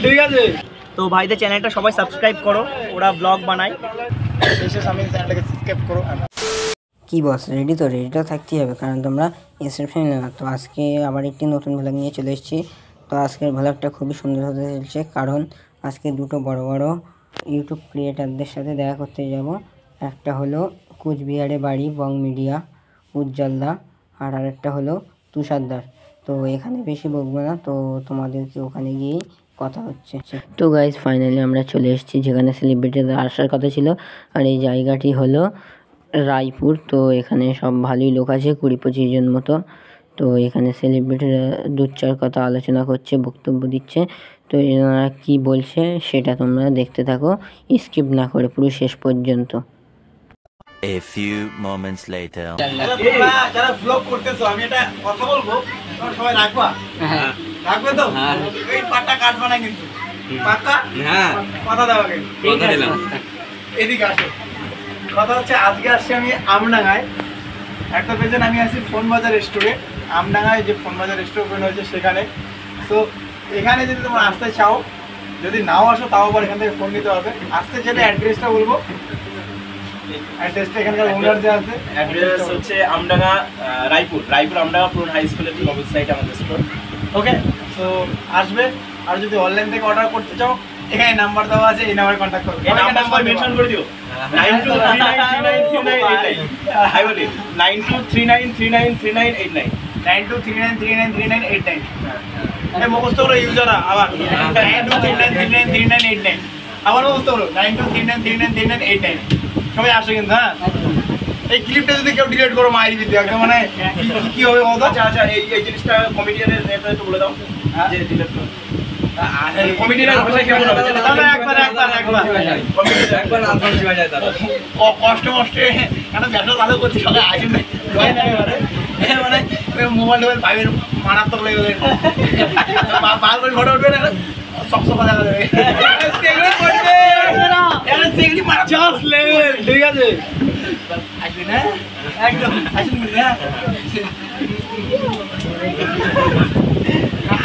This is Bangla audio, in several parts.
ঠিক আছে, তো ভাইদের চ্যানেলটা সবাই সাবস্ক্রাইব করো, ওরা ব্লগ বানায়। আমি চ্যানেলটাকে সাবস্ক্রাইব করো। কি বস, রেডি তো? রেডি তো থাকতেই হবে, কারণ তোমরা এসের ফ্যামিলি না। তো আজকে আবার একটি নতুন ভ্লগ নিয়ে চলে এসেছি। তো আজকের ভ্লগটা খুবই সুন্দর হতে চলছে, কারণ আজকে দুটো বড় বড় ইউটিউব ক্রিয়েটারদের সাথে দেখা করতে যাব। একটা হলো কুচবিহারে বাড়ি বং মিডিয়া উজ্জ্বলদা, আর আরেকটা হলো তুষারদার। তো এখানে বেশি বকবো না, তো তোমাদেরকে ওখানে গিয়েই কথা হচ্ছে। তো গাইজ ফাইনালি আমরা চলে এসেছি যেখানে সেলিব্রিটিদের আসার কথা ছিল, আর এই জায়গাটি হলো রায়পুর। তো এখানে সব ভালোই লোক আছে, 20-25 জন মতো। তো এখানে সেলিব্রিটিরা দুচ্চার কথা আলোচনা করছে, বক্তব্য দিচ্ছে। তো এনারা কী বলছে সেটা তোমরা দেখতে থাকো, স্কিপ না করে পুরো শেষ পর্যন্ত। A few moments later. যারা ব্লগ করতেছো, আমি এটা কথা বলবো, তোমরা সবাই রাখবা। রাখবে তো? এই পাটটা কাটবা না কিন্তু, পাক্কা? হ্যাঁ, কথা দাও আগে। কথা দিলাম। এদিকে আসো। কথা হচ্ছে, আজকে আসছি আমি আমডাঙ্গায়। একটা পেজেন আমি আছি ফোনবাজার রেস্টুরেন্ট, আমডাঙ্গায় যে ফোনবাজার রেস্টুরেন্ট হয়েছে সেখানে। তো এখানে যদি তোমরা আসতে চাও, যদি নাও আসো তাও আবার এখান থেকে ফোন নিতে হবে। আসতে চাইলে অ্যাড্রেসটা বলবো। অ্যাড্রেসটা এখানকার ওনার যে আছে, অ্যাড্রেস হচ্ছে আমডাঙ্গা, রায়পুর আমডাঙ্গা পুরো হাই স্কুলের ঠিক অপোজিট সাইডে আমাদের স্টোর। ওকে, তো আসবে। আর যদি অনলাইন থেকে অর্ডার করতে চাও, এখানে নাম্বার দেওয়া আছে, এই নাম্বারে কন্ট্যাক্ট করো। এই নাম্বার মেনশন করে দিও, 9239393989। হাই বলি 9239393989 9239393989। এই মুখস্থ করো ইউজাররা, আবার 9239393989 আবার মুখস্থ করো 9239393989। সবাই আসে কিন্তু। হ্যাঁ, এই ক্লিপটা যদি কেউ ডিলিট করো মাইরি দিতে একদম, মানে কি হবে বলতো? আচ্ছা আচ্ছা, এই জিনিসটা কমেডিয়ানের এটা একটু বলে দাও যে ডিলিট করো। কমেডিয়ানের ভাষায় কেমন হবে? একবার আনসার দিবা যায় দাদা। কষ্টে একটা ব্যবসা চালু করছি, সবাই আসেন না মানে মোবাইল ভাইবের মারাত্মক লেগে গেলে বার করে ফটো উঠবে না, সবসময় দেখা যাবে। ঠিক আছে, আসবি না একদম, আসবি না।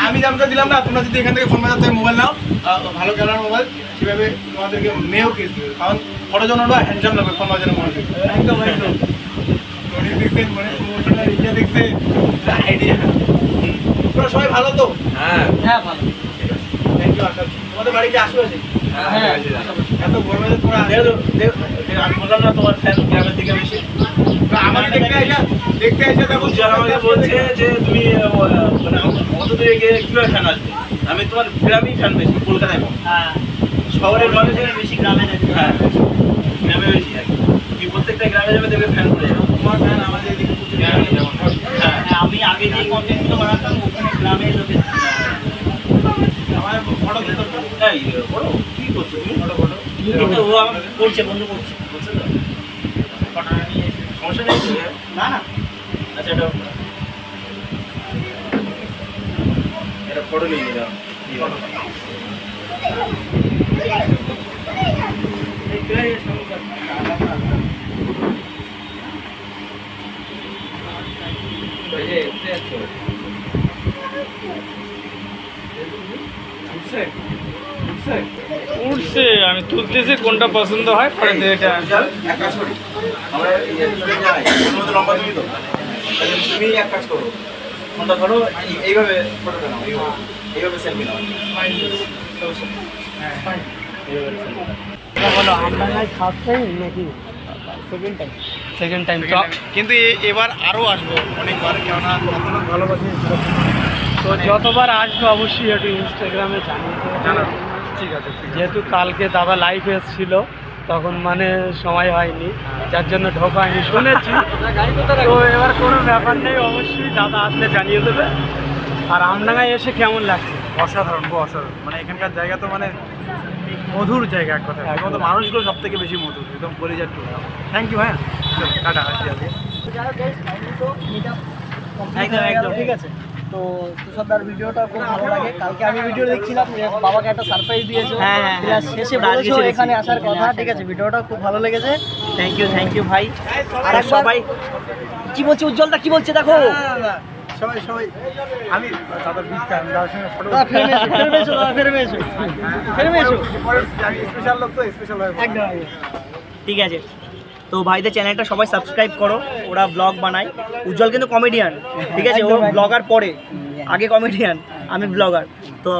আমি জানতে দিলাম না, তোমরা যদি এখান থেকে ফোন বাজার থেকে মোবাইল নাও, ভালো ক্যামেরার মোবাইল, সেভাবে তোমাদেরকে মেয়েও কিস দেবে, কারণ ফটো জন্য হ্যান্ডসাম লাগবে ফোন বাজারের মোবাইল। একদম একদম দেখছেন, মানে প্রমোশনাল ইন্ডিয়া দেখছে আইডিয়া। তোমরা সবাই ভালো তো? হ্যাঁ হ্যাঁ ভালো, থ্যাংক ইউ। আশা তোমাদের বাড়িতে আশেপাশে হ্যাঁ এত গরমে তোমরা আমি বললাম না তোমার ফ্যান গ্রামের দিকে বেশি। আমাকে দেখতে এসে দেখো, যারা আমাকে বলছে যে তুমি মানে অত দূরে গিয়ে কীভাবে ফ্যান আসবে। আমি তোমার গ্রামেই ফ্যান বেশি, কলকাতায় কম। শহরের নলেজ বেশি, গ্রামে হ্যাঁ গ্রামে বেশি। তুমি প্রত্যেকটা গ্রামে যাবে দেখবে ফ্যান করে যাবে। তোমার ফ্যান আমাদের এদিকে হ্যাঁ, আমি আগে যে কন্টেন্টগুলো বানাতাম ওখানে গ্রামে লোকে আমার ফটো দিতে এই বড় কি করছো তুমি? ফটো ও আমার করছে, বন্ধু করছে বলছে তো ফটোটা নিয়ে সমস্যা নেই না না। আচ্ছা এটা ফটো নিয়ে নিলাম। উঠছে, আমি তুলতেছি, কোনটা পছন্দ হয় পরে এটা। এক কাজ করি, আমরা লম্বা তুমি তো তুমি এক কাজ করো, ফোনটা ধরো, এইভাবে ফটোটা নাও, এইভাবে সেলফি নাও। সেকেন্ড টাইম কিন্তু এবার আরও আসবো অনেকবার, কেননা এতটা ভালোবাসি। তো যতবার আসবো অবশ্যই একটু ইনস্টাগ্রামে জানাবো। ঠিক আছে, যেহেতু কালকে দাদা লাইভ এসেছিল, তখন মানে সময় হয়নি, যার জন্য ঢোকা হয়নি, শুনেছি। তো এবার কোনো ব্যাপার নেই, অবশ্যই দাদা আসলে জানিয়ে দেবে। আর আমডাঙ্গায় এসে কেমন লাগছে? অসাধারণ, অসাধারণ। মানে এখানকার জায়গা তো মানে মধুর জায়গা, এক কথা। এখন তো মানুষগুলো সব থেকে বেশি মধুর, একদম কলিজার টু। Thank you. হ্যাঁ, টাটা, আসি আজকে। একদম একদম ঠিক আছে। তো তুষারদার ভিডিওটা খুব ভালো লাগে। কালকে আমি ভিডিও দেখছিলাম, বাবাকে একটা সারপ্রাইজ দিয়েছে। হ্যাঁ, শেষে বলেছো এখানে আসার কথা। ঠিক আছে, ভিডিওটা খুব ভালো লেগেছে। থ্যাংক ইউ ভাই। আর সবাই কি বলছে, উজ্জ্বলদা কি বলছে দেখো। সবাই সবাই আমি দাদা বিচ্ছা দাদার সঙ্গে ফটো স্পেশাল লোক তো স্পেশাল হয় একদম। ঠিক আছে, তো ভাইদের চ্যানেলটা সবাই সাবস্ক্রাইব করো, ওরা ব্লগ বানায়। উজ্জ্বল কিন্তু কমেডিয়ান, ঠিক আছে, ও ব্লগার পরে, আগে কমেডিয়ান, আমি ব্লগার। তো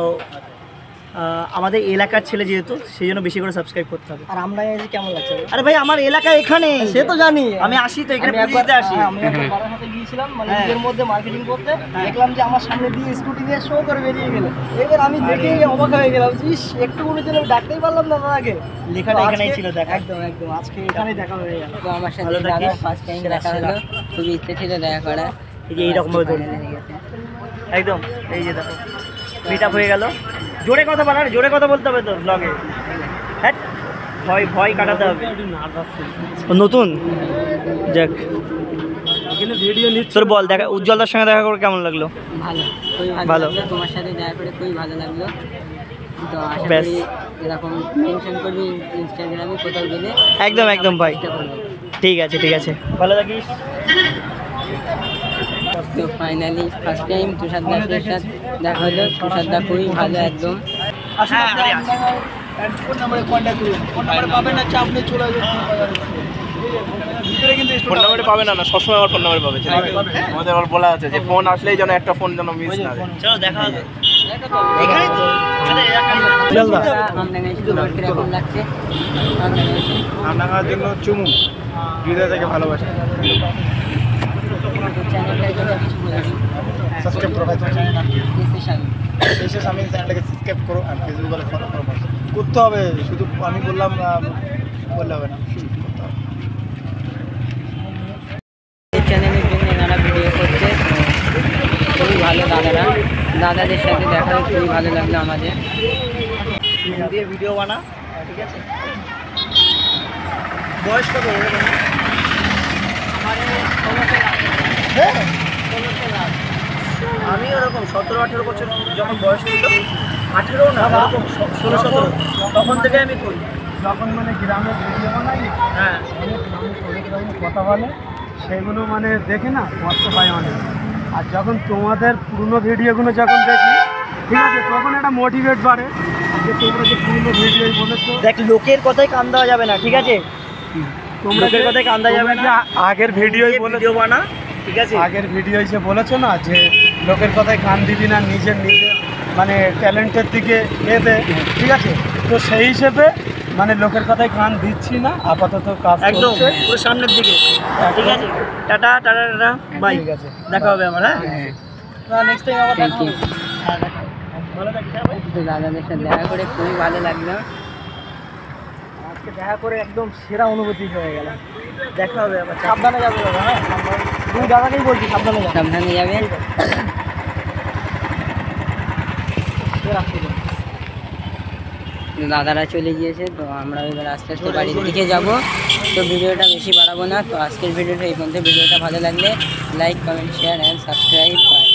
আমাদের এলাকার ছেলে যেহেতু, সেই জন্য বেশি করে সাবস্ক্রাইব করতে হবে। আর আমরা এই কেমন লাগছে? আরে ভাই আমার এলাকা এখানে, সে তো জানি, আমি আসি তো এখানে পুলিশতে আসি। আমি একবার বাবার সাথে গিয়েছিলাম মানে এর মধ্যে মার্কেটিং করতে, দেখলাম যে আমার সামনে দিয়ে স্কুটি দিয়ে শো করে বেরিয়ে গেল। এবার আমি দেখে অবাক হয়ে গেলাম, ইস একটু কোনো জন্য ডাকতেই পারলাম না দাদাকে। লেখাটা এখানেই ছিল, দেখা। একদম একদম, আজকে এখানেই দেখা হয়ে গেল। তো আমার সাথে দাদা ফার্স্ট টাইম দেখা হলো, খুবই ইচ্ছে ছিল দেখা করা। এই যে এইরকম ভাবে ধরে একদম, এই যে দেখো মিট আপ হয়ে গেল। জোরে কথা বল, জোরে কথা বলতে হবে তো ব্লগে। হ্যাঁ, ভয় ভয় কাটাতে হবে। নতুন যাক, ভিডিও তোর বল, দেখা উজ্জ্বলদার সঙ্গে দেখা করে কেমন লাগলো? ভালো, খুবই ভালো ভালো। লাগলো, তোমার সাথে দেখা করে খুবই ভালো লাগলো। তো আশা ব্যাস। করি এরকম মেনশন করবি ইনস্টাগ্রামে কোথাও গেলে। একদম একদম ভাই, চেষ্টা করবো। ঠিক আছে ঠিক আছে, ভালো থাকিস। তো ফাইনালি ফার্স্ট টাইম তুষারদার সাথে দেখা হলো। তুষারদা খুবই ভালো একদম। ফোন নাম্বারে কন্ট্যাক্ট করুন, ফোন নাম্বার পাবেন না, আপনি চলে আসবেন ভিতরে, কিন্তু ফোন নাম্বারে পাবে না, সবসময় আমার ফোন নাম্বারে পাবে। আমাদের আবার বলা আছে যে ফোন আসলেই যেন একটা ফোন যেন মিস না হয়। চলো দেখা হবে এখানেই তো, আরে আমদানি কিরকম লাগছে? আমদানি আপনার জন্য চুমু, হৃদয় থেকে ভালোবাসা। চ্যানেলটার জন্য কিছু বলে দিন। সাবস্ক্রাইব করো ভাই তোমার চ্যানেল নাম স্পেশাল বিশেষ, আমি চ্যানেলটাকে সাবস্ক্রাইব করো আর ফেসবুকে ফলো করো। করতে হবে, শুধু আমি বললাম বললে হবে না, শুধু করতে হবে। এই চ্যানেলের জন্য এনারা ভিডিও করছে, তো খুবই ভালো দাদারা। দাদাদের সাথে দেখা হয়ে খুবই ভালো লাগলো আমাদের। দিয়ে ভিডিও বানা, ঠিক আছে। বয়স কত? আমি ওরকম 17-18 বছর যখন বয়স ছিল, 18 না, ওরকম 16-17, তখন থেকে আমি করি। যখন মানে গ্রামের ভিডিও বানাই, হ্যাঁ, অনেক কথা বলে, সেগুলো মানে দেখে না কষ্ট পাই অনেক। আর যখন তোমাদের পুরনো ভিডিওগুলো যখন দেখি, ঠিক আছে, তখন একটা মোটিভেট বাড়ে যে তোমরা যে পুরনো ভিডিওই বলেছো। দেখ লোকের কথায় কান দেওয়া যাবে না, ঠিক আছে, লোকের কথায় কান দেওয়া যাবে না। আগের ভিডিওই ভিডিও বানা, ঠিক আছে। আগের ভিডিওই যে বলেছো না যে লোকের কথায় কান দিবি না, নিজের মানে ট্যালেন্টের দিকে দে, ঠিক আছে। তো সেই হিসেবে মানে লোকের কথায় কান দিচ্ছি না, আপাতত কাজ একদম করছে। পুরো সামনের দিকে, ঠিক আছে। টাটা টাটা টাটা, বাই, ঠিক আছে, দেখা হবে আমার। হ্যাঁ, নেক্সট টাইম আবার দেখা Thank you. হবে। হ্যাঁ, দেখা হবে। ভালো থাকিস ভাই। তো দাদাদের সাথে দেখা করে খুবই ভালো লাগলো। আজকে দেখা করে একদম সেরা অনুভূতি হয়ে গেল। দেখা হবে আবার। সাবধানে যাবে দাদা, হ্যাঁ তুই দাদাকেই বলছি সাবধানে যাবে। সাবধানে যাবেন। দাদারা চলে গিয়েছে, তো আমরা এবার আস্তে আস্তে বাড়ির দিকে যাব। তো ভিডিওটা বেশি বাড়াবো না। তো আজকের ভিডিওটা এই পর্যন্ত। ভিডিওটা ভালো লাগলে like, comment, share and subscribe. By.